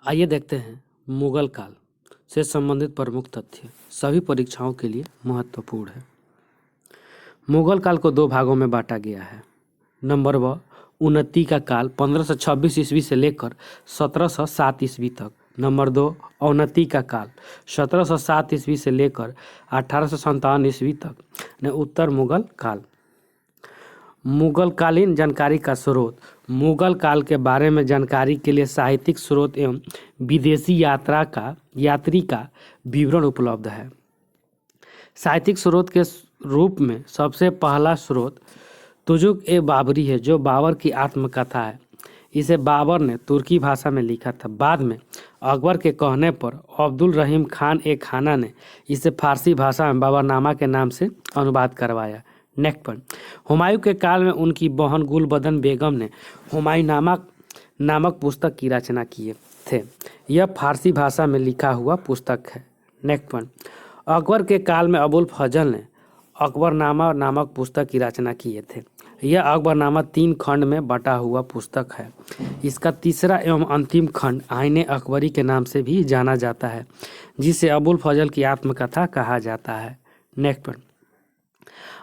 आइए देखते हैं मुगल काल से संबंधित प्रमुख तथ्य सभी परीक्षाओं के लिए महत्वपूर्ण है। मुगल काल को दो भागों में बांटा गया है। नंबर व उन्नति का काल 1526 ईस्वी से लेकर 1707 ईस्वी तक। नंबर 2 अवनति का काल 1707 ईस्वी से लेकर 1857 ईस्वी तक। ने उत्तर मुगल काल। मुगलकालीन जानकारी का स्रोत। मुगल काल के बारे में जानकारी के लिए साहित्यिक स्रोत एवं विदेशी यात्री का विवरण उपलब्ध है। साहित्यिक स्रोत के रूप में सबसे पहला स्रोत तुजुक ए बाबरी है, जो बाबर की आत्मकथा है। इसे बाबर ने तुर्की भाषा में लिखा था। बाद में अकबर के कहने पर अब्दुल रहीम खान ए खाना ने इसे फारसी भाषा में बाबरनामा के नाम से अनुवाद करवाया। नेक्स्ट पॉइंट, हुमायूं के काल में उनकी बहन गुलबदन बेगम ने हुमायूं नामक पुस्तक की रचना किए थे। यह फारसी भाषा में लिखा हुआ पुस्तक है। नेक्स्ट पॉइंट, अकबर के काल में अबुल फजल ने अकबरनामा नामक पुस्तक की रचना किए थे। यह अकबरनामा 3 खंड में बटा हुआ पुस्तक है। इसका तीसरा एवं अंतिम खंड आईने अकबरी के नाम से भी जाना जाता है, जिसे अबुल फजल की आत्मकथा कहा जाता है। नेक्स्ट पॉइंट,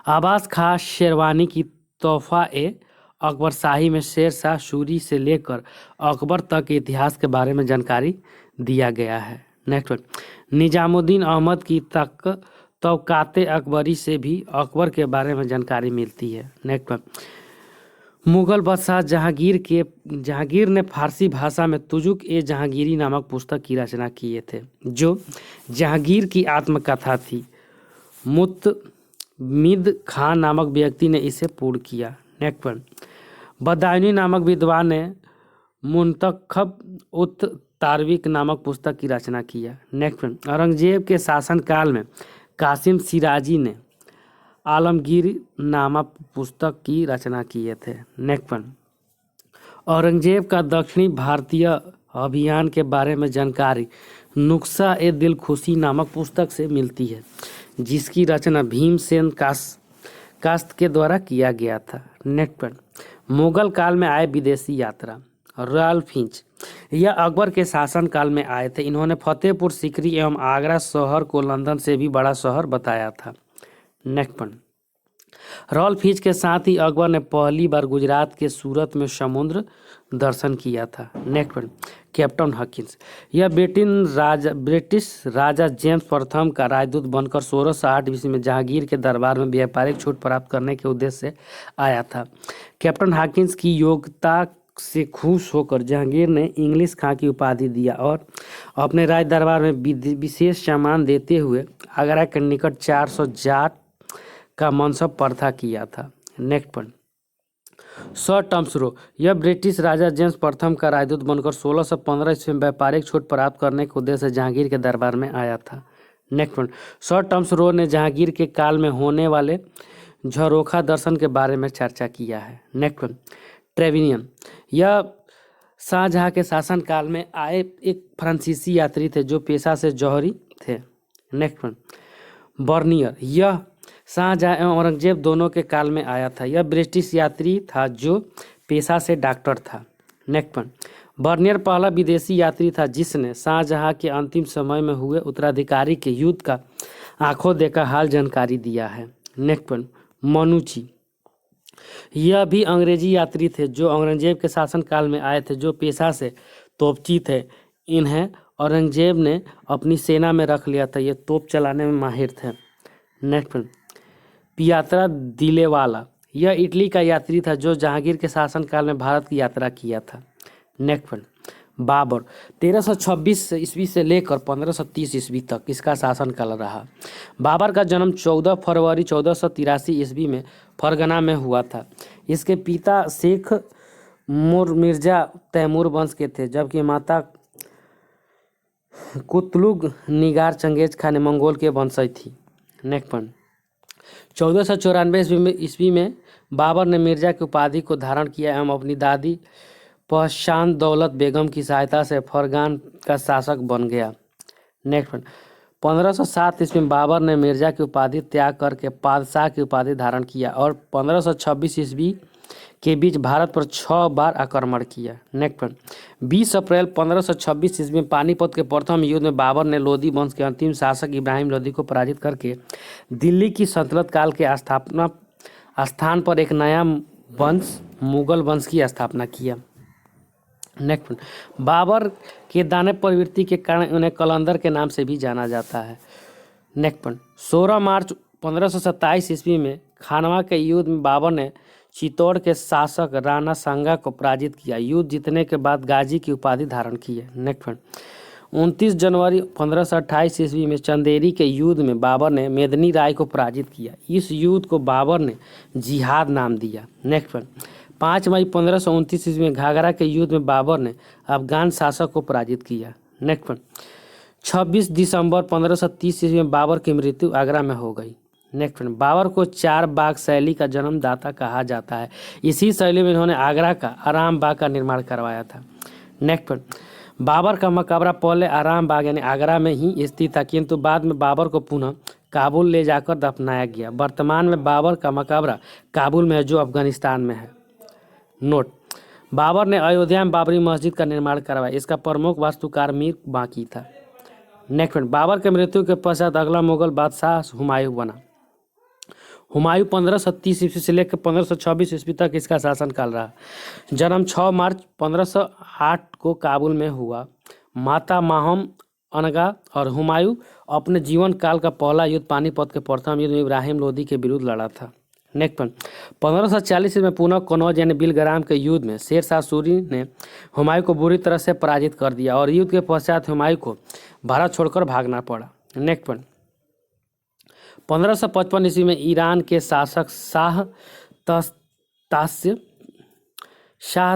अब्बास खां शेरवानी की तोहफा ए अकबर शाही में शेर शाह सूरी से लेकर अकबर तक के इतिहास के बारे में जानकारी दिया गया है। नेक्स्ट पॉइंट, निजामुद्दीन अहमद की तौकाते अकबरी से भी अकबर के बारे में जानकारी मिलती है। नेक्स्ट पॉइंट, मुगल बादशाह जहांगीर ने फारसी भाषा में तुजुक ए जहांगीरी नामक पुस्तक की रचना किए थे, जो जहांगीर की आत्मकथा थी। मुतमिद खान नामक व्यक्ति ने इसे पूर्ण किया। नेक्स्ट पॉइंट, बदायूनी नामक विद्वान ने मुंतखब उत तारविक नामक पुस्तक की रचना किया। नेक्स्ट पॉइंट, औरंगजेब के शासनकाल में कासिम सिराजी ने आलमगीर नामक पुस्तक की रचना किए थे। नेक्स्ट पॉइंट, औरंगजेब का दक्षिणी भारतीय अभियान के बारे में जानकारी नुस्खा ए दिलखुशी नामक पुस्तक से मिलती है, जिसकी रचना भीमसेन कास्त के द्वारा किया गया था। नेक्स्ट पॉइंट, मुगल काल में आए विदेशी यात्रा। रॉयल फिंच यह अकबर के शासनकाल में आए थे। इन्होंने फतेहपुर सीकरी एवं आगरा शहर को लंदन से भी बड़ा शहर बताया था। नेक्स्ट पॉइंट, रॉयल फिंच के साथ ही अकबर ने पहली बार गुजरात के सूरत में समुद्र दर्शन किया था। नेक्स्ट पॉइंट, कैप्टन हॉकिंस यह ब्रिटिश राजा जेम्स प्रथम का राजदूत बनकर 1608 ईस्वी में जहांगीर के दरबार में व्यापारिक छूट प्राप्त करने के उद्देश्य से आया था। कैप्टन हॉकिंस की योग्यता से खुश होकर जहांगीर ने इंग्लिश खां की उपाधि दिया और अपने राज दरबार में विशेष सम्मान देते हुए आगरा के निकट 400 जाट का मनसब प्रथा किया था। नेक्स्ट पॉइंट, सर टम्सरो यह ब्रिटिश राजा जेम्स प्रथम का राजदूत बनकर 1615 ईस्वी में व्यापारिक छूट प्राप्त करने के उद्देश्य से जहांगीर के दरबार में आया था। नेक्स्ट पॉइंट, सर टम्सरो ने जहांगीर के काल में होने वाले झरोखा दर्शन के बारे में चर्चा किया है। नेक्स्ट पॉइंट, ट्रेविनियन यह शाहजहां के शासनकाल में आए एक फ्रांसीसी यात्री थे, जो पेशा से जौहरी थे। नेक्स्ट पॉइंट, बर्नियर यह शाहजहां एवं औरंगजेब दोनों के काल में आया था। यह ब्रिटिश यात्री था जो पेशा से डॉक्टर था। नेक्स्ट पॉइंट, बर्नियर पहला विदेशी यात्री था जिसने शाहजहां के अंतिम समय में हुए उत्तराधिकारी के युद्ध का आंखों देखा हाल जानकारी दिया है। नेक्स्ट पॉइंट, मनुची यह भी अंग्रेजी यात्री थे जो औरंगजेब के शासनकाल में आए थे, जो पेशा से तोपची थे। इन्हें औरंगजेब ने अपनी सेना में रख लिया था। ये तोप चलाने में माहिर थे। नेक्स्ट पॉइंट, पियात्रा दिलेवाला यह इटली का यात्री था जो जहांगीर के शासनकाल में भारत की यात्रा किया था। नेक्स्ट पॉइंट, बाबर 1326 ईस्वी से लेकर 1530 ईस्वी तक इसका शासनकाल रहा। बाबर का जन्म 14 फरवरी 1483 ईस्वी में फरगना में हुआ था। इसके पिता शेख मिर्जा तैमूर वंश के थे, जबकि माता कुतलुग निगार चंगेज खान मंगोल के वंशज थी। नेक्स्ट पॉइंट, 1494 ईस्वी में बाबर ने मिर्जा की उपाधि को धारण किया एवं अपनी दादी पहशान दौलत बेगम की सहायता से फरगान का शासक बन गया। नेक्स्ट पॉइंट, 1507 ईस्वी में बाबर ने मिर्जा की उपाधि त्याग करके पादशाह की उपाधि धारण किया और 1526 ईस्वी के बीच भारत पर 6 बार आक्रमण किया। नेक्स्ट पॉइंट, 20 अप्रैल 1526 ईस्वी में पानीपत के प्रथम युद्ध में बाबर ने लोधी वंश के अंतिम शासक इब्राहिम लोधी को पराजित करके दिल्ली की सल्तनत काल के स्थान पर एक नया वंश मुगल वंश की स्थापना किया। नेक्स्ट पॉइंट, बाबर के दानव प्रवृत्ति के कारण उन्हें कलंदर के नाम से भी जाना जाता है। नेक्स्ट पॉइंट, 16 मार्च 1527 ईस्वी में खानवा के युद्ध में बाबर ने चित्तौड़ के शासक राणा सांगा को पराजित किया। युद्ध जीतने के बाद गाजी की उपाधि धारण की है। नेक्स्ट पॉइंट, 29 जनवरी 1528 ईस्वी में चंदेरी के युद्ध में बाबर ने मेदिनी राय को पराजित किया। इस युद्ध को बाबर ने जिहाद नाम दिया। नेक्स्ट पॉइंट, 5 मई 1529 ईस्वी में घाघरा के युद्ध में बाबर ने अफगान शासक को पराजित किया। नेक्स्ट पॉइंट, 26 दिसंबर 1530 ईस्वी में बाबर की मृत्यु आगरा में हो गई। नेक्स्ट पॉइंट, बाबर को चार बाग शैली का जन्मदाता कहा जाता है। इसी शैली में इन्होंने आगरा का आराम बाग का निर्माण करवाया था। नेक्स्ट पॉइंट, बाबर का मकबरा पहले आराम बाग यानी आगरा में ही स्थित था, किंतु बाद में बाबर को पुनः काबुल ले जाकर दफनाया गया। वर्तमान में बाबर का मकबरा काबुल में है, जो अफगानिस्तान में है। नोट, बाबर ने अयोध्या में बाबरी मस्जिद का निर्माण करवाया। इसका प्रमुख वास्तुकार मीर बाकी था। नेक्स्ट पॉइंट, बाबर के मृत्यु के पश्चात अगला मुगल बादशाह हुमायूं बना। हुमायूं 1530 ईस्वी से लेकर 1526 ईस्वी तक इसका शासनकाल रहा। जन्म 6 मार्च 1508 को काबुल में हुआ। माता माहम अनगा और हुमायूं अपने जीवन काल का पहला युद्ध पानीपत के प्रथम युद्ध में इब्राहिम लोधी के विरुद्ध लड़ा था। नेक्स्ट पॉइंट, 1540 में पुनः कनौज यानी बिलग्राम के युद्ध में शेर शाह सूरी ने हुमायूं को बुरी तरह से पराजित कर दिया और युद्ध के पश्चात हुमायूं को भारत छोड़कर भागना पड़ा। नेक्स्ट पॉइंट, 1555 ईस्वी में ईरान के शासक शाह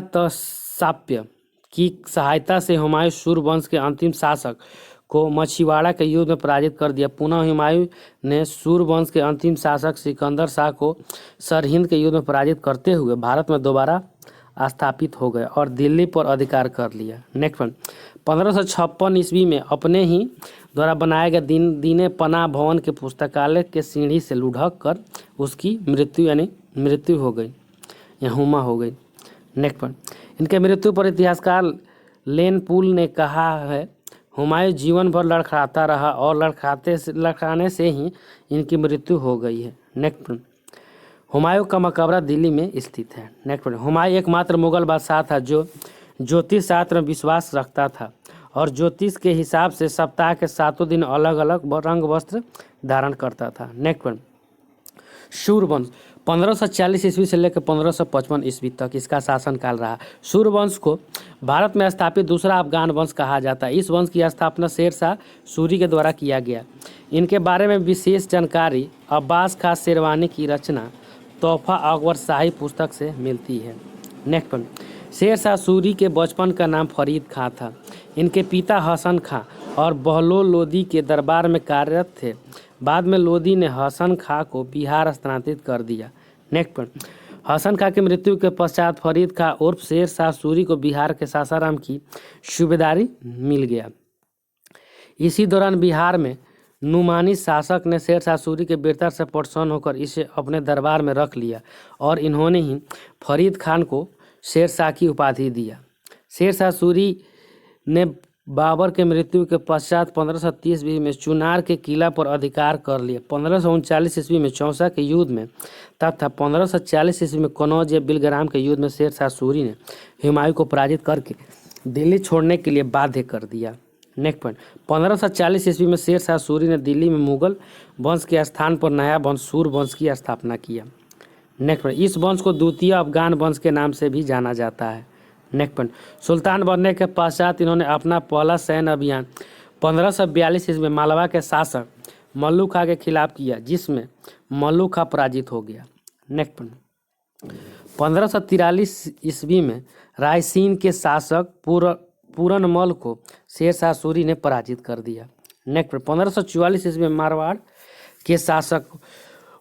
तसाप्य की सहायता से हुमायूं सूर वंश के अंतिम शासक को मछीवाड़ा के युद्ध में पराजित कर दिया। पुनः हुमायूं ने सूर वंश के अंतिम शासक सिकंदर शाह को सरहिंद के युद्ध में पराजित करते हुए भारत में दोबारा स्थापित हो गए और दिल्ली पर अधिकार कर लिया। नेक्स्ट वन, 1556 ईस्वी में अपने ही द्वारा बनाए गए दीने पनाह भवन के पुस्तकालय के सीढ़ी से लुढ़क कर उसकी मृत्यु हो गई या हुमा हो गई। नेक्स्ट वन, इनके मृत्यु पर इतिहासकार लेन पुल ने कहा है, हुमायूं जीवन भर लड़खड़ाता रहा और लड़खड़ाने से ही इनकी मृत्यु हो गई है। नेक्स्ट वन, हुमायूं का मकबरा दिल्ली में स्थित है। नेक्स्ट वन, हुमायूं एकमात्र मुगल बादशाह था जो ज्योतिष शास्त्र में विश्वास रखता था और ज्योतिष के हिसाब से सप्ताह के 7 दिन अलग अलग रंग वस्त्र धारण करता था। नेक्स्ट वन, सूर्यवंश 1540 ईस्वी से लेकर 1555 ईस्वी तक इसका शासनकाल रहा। सूर्यवंश को भारत में स्थापित दूसरा अफगान वंश कहा जाता है। इस वंश की स्थापना शेर शाह सूरी के द्वारा किया गया। इनके बारे में विशेष जानकारी अब्बास खां शेरवानी की रचना तोहफा अकबर शाही पुस्तक से मिलती है। नेक्स्ट वन, शेर शाह सूरी के बचपन का नाम फरीद खां था। इनके पिता हसन खां और बहलोल लोधी के दरबार में कार्यरत थे। बाद में लोधी ने हसन खां को बिहार स्थानांतरित कर दिया। नेक्स्ट पॉइंट, हसन खां की मृत्यु के पश्चात फरीद खां उर्फ शेर शाह सूरी को बिहार के सासाराम की सूबेदारी मिल गया। इसी दौरान बिहार में नुमानी शासक ने शेर शाह सूरी के वीरता से प्रसन्न होकर इसे अपने दरबार में रख लिया और इन्होंने ही फरीद खान को शेर शाह की उपाधि दिया। शेर शाह सूरी ने बाबर के मृत्यु के पश्चात 1530 ईस्वी में चुनार के किला पर अधिकार कर लिया। 1539 ईस्वी में चौसा के युद्ध में तथा 1540 ईस्वी में कनौज या बिलग्राम के युद्ध में शेर शाह सूरी ने हुमायूं को पराजित करके दिल्ली छोड़ने के लिए बाध्य कर दिया। नेक्स्ट पॉइंट, 1540 ईस्वी में शेर शाह सूरी ने दिल्ली में मुगल वंश के स्थान पर नया वंश सूर वंश की स्थापना किया। नेक्स्ट पॉइंट, इस वंश को द्वितीय अफगान वंश के नाम से भी जाना जाता है। नेक्स्ट पॉइंट, सुल्तान बनने के पश्चात इन्होंने अपना पहला सैन्य अभियान 1542 ईस्वी में मालवा के शासक मल्लू खां के खिलाफ किया, जिसमें मल्लू खां पराजित हो गया। नेक्स्ट पॉइंट, 1543 ईस्वी में रायसीन के शासक पूरनमल को शेर शाह सूरी ने पराजित कर दिया। नेक्स्ट पॉइंट, 1544 ईस्वी में मारवाड़ के शासक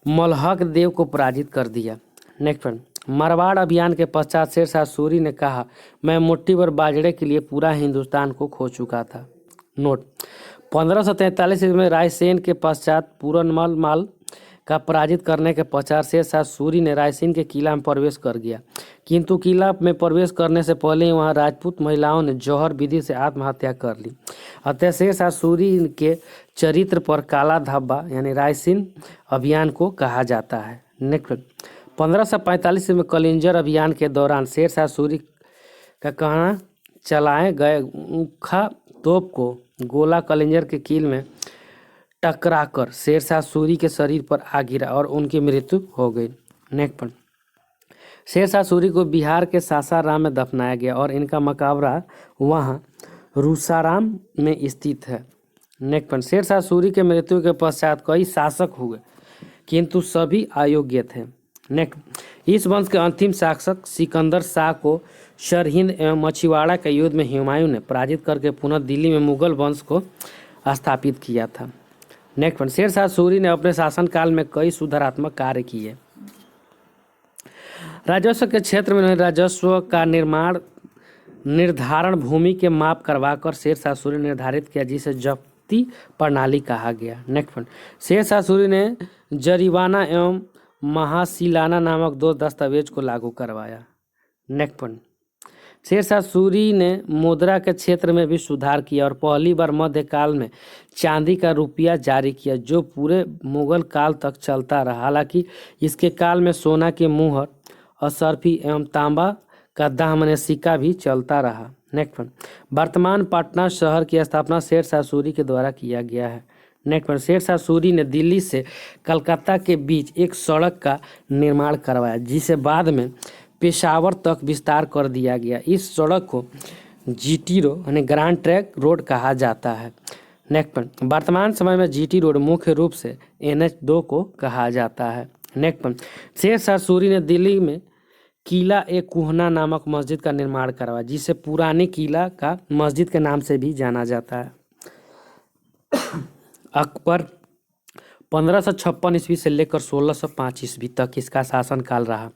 मलहक देव को पराजित कर दिया। नेक्स्ट पॉइंट, मारवाड़ अभियान के पश्चात शेर शाह सूरी ने कहा, मैं मुट्ठी भर बाजरे के लिए पूरा हिंदुस्तान को खो चुका था। नोट, 1543 में रायसेन के पश्चात पूरनमल का पराजित करने के पश्चात शेरशाह सूरी ने रायसेन के किला में प्रवेश कर गया, किंतु किला में प्रवेश करने से पहले ही वहां राजपूत महिलाओं ने जौहर विधि से आत्महत्या कर ली। अतः शेरशाह सूरी के चरित्र पर काला धब्बा यानी रायसेन अभियान को कहा जाता है। नेक्स्ट 1545 में कलिंजर अभियान के दौरान शेरशाह सूरी का कहना चलाए गए उखा तोप को गोला कलिंजर के कील में टकराकर शेरशाह सूरी के शरीर पर आ गिरा और उनकी मृत्यु हो गई। नेक्स्ट पॉइंट, शेरशाह सूरी को बिहार के सासाराम में दफनाया गया और इनका मकबरा वहां रूसाराम में स्थित है। नेक्स्ट पॉइंट, शेरशाह सूरी के मृत्यु के पश्चात कई शासक हुए किंतु सभी अयोग्य थे। नेक्स्ट, इस वंश के अंतिम शासक सिकंदर शाह को सरहिंद एवं मछुआरा के युद्ध में हुमायूं ने पराजित करके पुनः दिल्ली में मुगल वंश को स्थापित किया था। नेक्स्ट पॉइंट, शेरशाह सूरी ने अपने शासनकाल में कई सुधारात्मक कार्य किए। राजस्व के क्षेत्र में उन्होंने राजस्व का निर्धारण भूमि के माप करवाकर शेरशाह सूरी ने निर्धारित किया, जिसे जब्ती प्रणाली कहा गया। नेक्स्ट पॉइंट, शेरशाह सूरी ने जरीवाना एवं महासिलाना नामक 2 दस्तावेज को लागू करवाया। नेक्स्ट पॉइंट, शेरशाह सूरी ने मुद्रा के क्षेत्र में भी सुधार किया और पहली बार मध्यकाल में चांदी का रुपया जारी किया, जो पूरे मुगल काल तक चलता रहा। हालांकि इसके काल में सोना की मुहर, असरफी एवं तांबा का दामन सिक्का भी चलता रहा। नेक्स्ट पॉइंट, वर्तमान पटना शहर की स्थापना शेरशाह सूरी के द्वारा किया गया है। नेक्स्ट पॉइंट, शेरशाह सूरी ने दिल्ली से कलकत्ता के बीच एक सड़क का निर्माण करवाया, जिसे बाद में पेशावर तक विस्तार कर दिया गया। इस सड़क को जीटी रोड यानी ग्रैंड ट्रंक रोड कहा जाता है। नेक्स्ट पॉइंट, वर्तमान समय में जीटी रोड मुख्य रूप से NH 2 को कहा जाता है। नेक्स्ट पॉइंट, शेरशाह सूरी ने दिल्ली में किला ए कुहना नामक मस्जिद का निर्माण करवाया, जिसे पुराने किला का मस्जिद के नाम से भी जाना जाता है। अकबर 1556 ईस्वी से लेकर 1605 ईस्वी तक इसका शासनकाल रहा।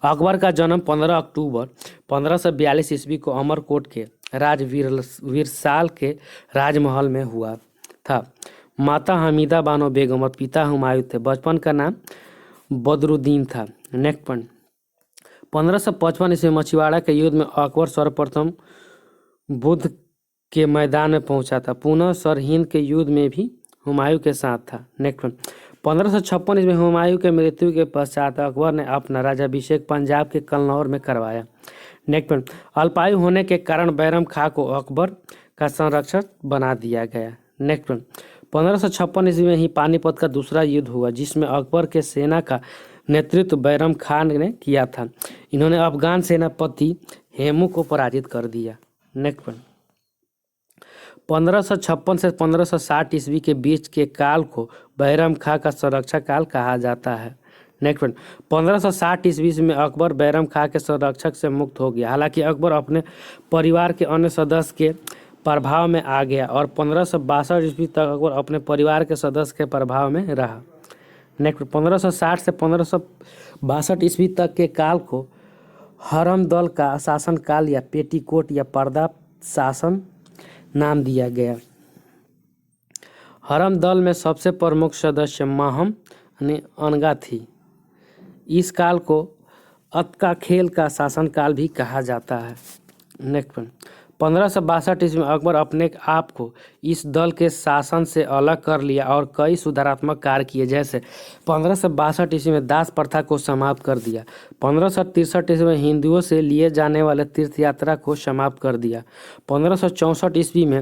अकबर का जन्म 15 अक्टूबर 1542 ईस्वी को अमरकोट के वीरसाल के राजमहल में हुआ था। माता हमीदा बानो बेगम और पिता हुमायूं थे। बचपन का नाम बदरुद्दीन था। नेक्स्ट पॉइंट, 1555 ईस्वी मछुआरा के युद्ध में अकबर सर्वप्रथम बुद्ध के मैदान में पहुंचा था। पुनः सरहिंद के युद्ध में भी हुमायूं के साथ था। नेक्स्ट पॉइंट, 1556 ईस्वी में हुमायूं के मृत्यु के पश्चात अकबर ने अपना राज्याभिषेक पंजाब के कन्नौज में करवाया। नेक्स्ट पॉइंट, अल्पायु होने के कारण बैरम खां को अकबर का संरक्षक बना दिया गया। नेक्स्ट पॉइंट, 1556 ईस्वी में ही पानीपत का दूसरा युद्ध हुआ, जिसमें अकबर के सेना का नेतृत्व बैरम खान ने किया था। इन्होंने अफगान सेनापति हेमू को पराजित कर दिया। नेक्स्ट पॉइंट, 1556 से 1560 ईस्वी के बीच के काल को बैरम खां का संरक्षक काल कहा जाता है। नेक्स्ट पॉइंट, 1560 ईस्वी में अकबर बैरम खां के संरक्षक से मुक्त हो गया। हालांकि अकबर अपने परिवार के अन्य सदस्य के प्रभाव में आ गया और 1562 ईस्वी तक अकबर अपने परिवार के सदस्य के प्रभाव में रहा। नेक्स्ट 1560 से 1562 ईस्वी तक के काल को हरम दल का शासन काल या पेटीकोट या पर्दा शासन नाम दिया गया। हरम दल में सबसे प्रमुख सदस्य महम यानी अनगा थी। इस काल को अतका खेल का शासनकाल भी कहा जाता है। नेक्स्ट पॉइंट, 1562 ईस्वी में अकबर अपने आप को इस दल के शासन से अलग कर लिया और कई सुधारात्मक कार्य किए, जैसे 1562 ईस्वी में दास प्रथा को समाप्त कर दिया। 1563 ईस्वी में हिंदुओं से लिए जाने वाले तीर्थ यात्रा को समाप्त कर दिया। 1564 ईस्वी में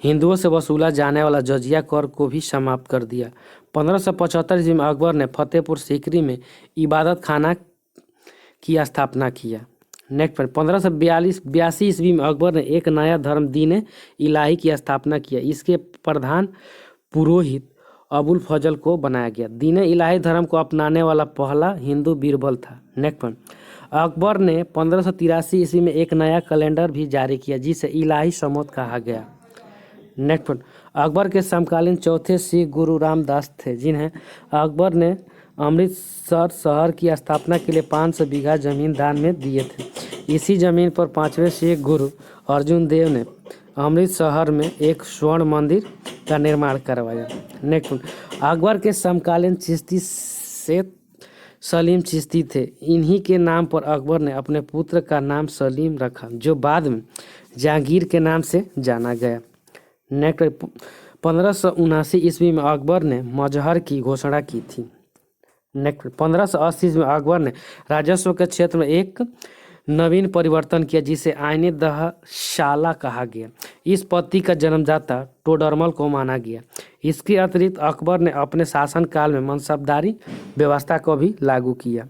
हिंदुओं से वसूला जाने वाला जजिया कर को भी समाप्त कर दिया। 1575 ईस्वी में अकबर ने फतेहपुर सीकरी में इबादत खाना की स्थापना किया। नेक्स्ट पॉइंट, 1582 ईस्वी में अकबर ने एक नया धर्म दीन इलाही की स्थापना किया। इसके प्रधान पुरोहित अबुल फजल को बनाया गया। दीन इलाही धर्म को अपनाने वाला पहला हिंदू बीरबल था। नेक्स्ट पॉइंट, अकबर ने 1583 ईस्वी में एक नया कैलेंडर भी जारी किया, जिसे इलाही संवत कहा गया। नेक्स्ट पॉइंट, अकबर के समकालीन चौथे सिख गुरु रामदास थे, जिन्हें अकबर ने अमृतसर शहर की स्थापना के लिए 500 बीघा जमीन दान में दिए थे। इसी जमीन पर 5वें सिख गुरु अर्जुन देव ने अमृत शहर में एक स्वर्ण मंदिर का निर्माण करवाया। नेक्स्ट, अकबर के समकालीन चिश्ती से सलीम चिश्ती थे। इन्हीं के नाम पर अकबर ने अपने पुत्र का नाम सलीम रखा, जो बाद में जहांगीर के नाम से जाना गया। नेक्स्ट 1579 ईस्वी में अकबर ने मजहर की घोषणा की थी। नेक्स्ट 1580 में अकबर ने राजस्व के क्षेत्र में एक नवीन परिवर्तन किया, जिसे आईने दहशाला कहा गया। इस पद्धति का जन्मदाता टोडरमल को माना गया। इसके अतिरिक्त अकबर ने अपने शासनकाल में मनसबदारी व्यवस्था को भी लागू किया।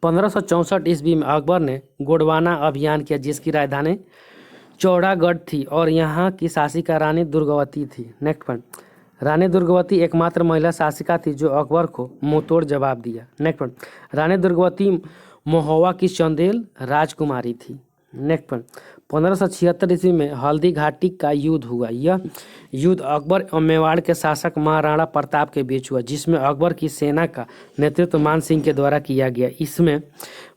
1564 ईस्वी में अकबर ने गोंडवाना अभियान किया, जिसकी राजधानी चौड़ागढ़ थी और यहाँ की शासिका रानी दुर्गावती थी। नेक्स्ट पॉइंट, रानी दुर्गावती एकमात्र महिला शासिका थी जो अकबर को मुंहतोड़ जवाब दिया। नेक्स्ट पॉइंट, रानी दुर्गावती महोवा की चंदेल राजकुमारी थी। नेक्स्ट पॉइंट, 1576 ईस्वी में हल्दी घाटी का युद्ध हुआ। यह युद्ध अकबर और मेवाड़ के शासक महाराणा प्रताप के बीच हुआ, जिसमें अकबर की सेना का नेतृत्व मान सिंह के द्वारा किया गया। इसमें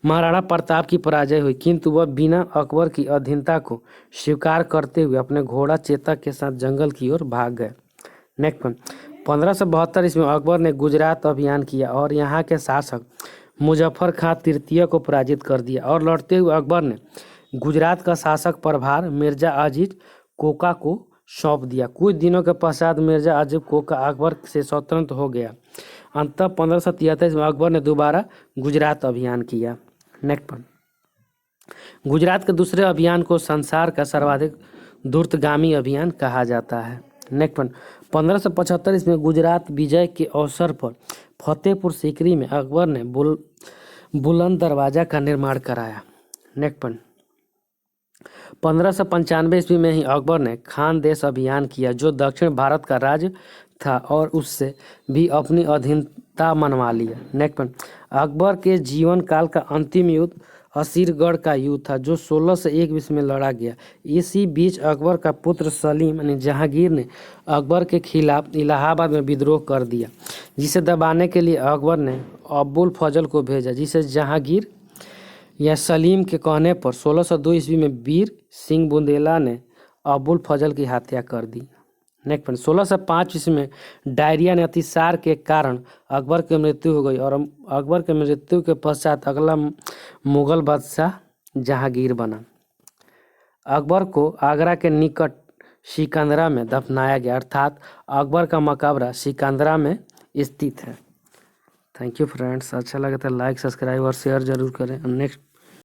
महाराणा प्रताप की पराजय हुई, किंतु वह बिना अकबर की अधीनता को स्वीकार करते हुए अपने घोड़ा चेतक के साथ जंगल की ओर भाग गए। नेक्स्ट पॉइंट, 1572 ईस्वी में अकबर ने गुजरात अभियान किया और यहाँ के शासक मुजफ्फर खां तृतीय को पराजित कर दिया और लौटते हुए अकबर ने गुजरात का शासक प्रभार मिर्जा अजीज कोका को सौंप दिया। कुछ दिनों के पश्चात मिर्जा अजीज कोका अकबर से स्वतंत्र हो गया। अंततः 1573 में अकबर ने दोबारा गुजरात अभियान किया। नेक्स्ट पॉइंट, गुजरात के दूसरे अभियान को संसार का सर्वाधिक द्रुतगामी अभियान कहा जाता है। नेक्स्ट पॉइंट, 1575 ईस्वी में गुजरात विजय के अवसर पर फतेहपुर सीकरी में अकबर ने बुलंद दरवाजा का निर्माण कराया। नेक्स्ट पॉइंट, 1595 ईस्वी में ही अकबर ने खानदेश अभियान किया, जो दक्षिण भारत का राज्य था और उससे भी अपनी अधीनता मनवा लिया। नेक्स्ट पॉइंट, अकबर के जीवन काल का अंतिम युद्ध असीरगढ़ का युद्ध था, जो 16 से 1 ईस्वी में लड़ा गया। इसी बीच अकबर का पुत्र सलीम यानी जहांगीर ने अकबर के खिलाफ इलाहाबाद में विद्रोह कर दिया, जिसे दबाने के लिए अकबर ने अबुल फजल को भेजा, जिसे जहांगीर या सलीम के कहने पर 1602 ईस्वी में वीर सिंह बुंदेला ने अबुल फजल की हत्या कर दी। नेक्स्ट पॉइंट, 1605 ईस्वी में डायरिया ने अतिसार के कारण अकबर की मृत्यु हो गई और अकबर के मृत्यु के पश्चात अगला मुगल बादशाह जहांगीर बना। अकबर को आगरा के निकट सिकंदरा में दफनाया गया, अर्थात अकबर का मकबरा सिकंदरा में स्थित है। थैंक यू फ्रेंड्स, अच्छा लगे तो लाइक सब्सक्राइब और शेयर जरूर करें। नेक्स्ट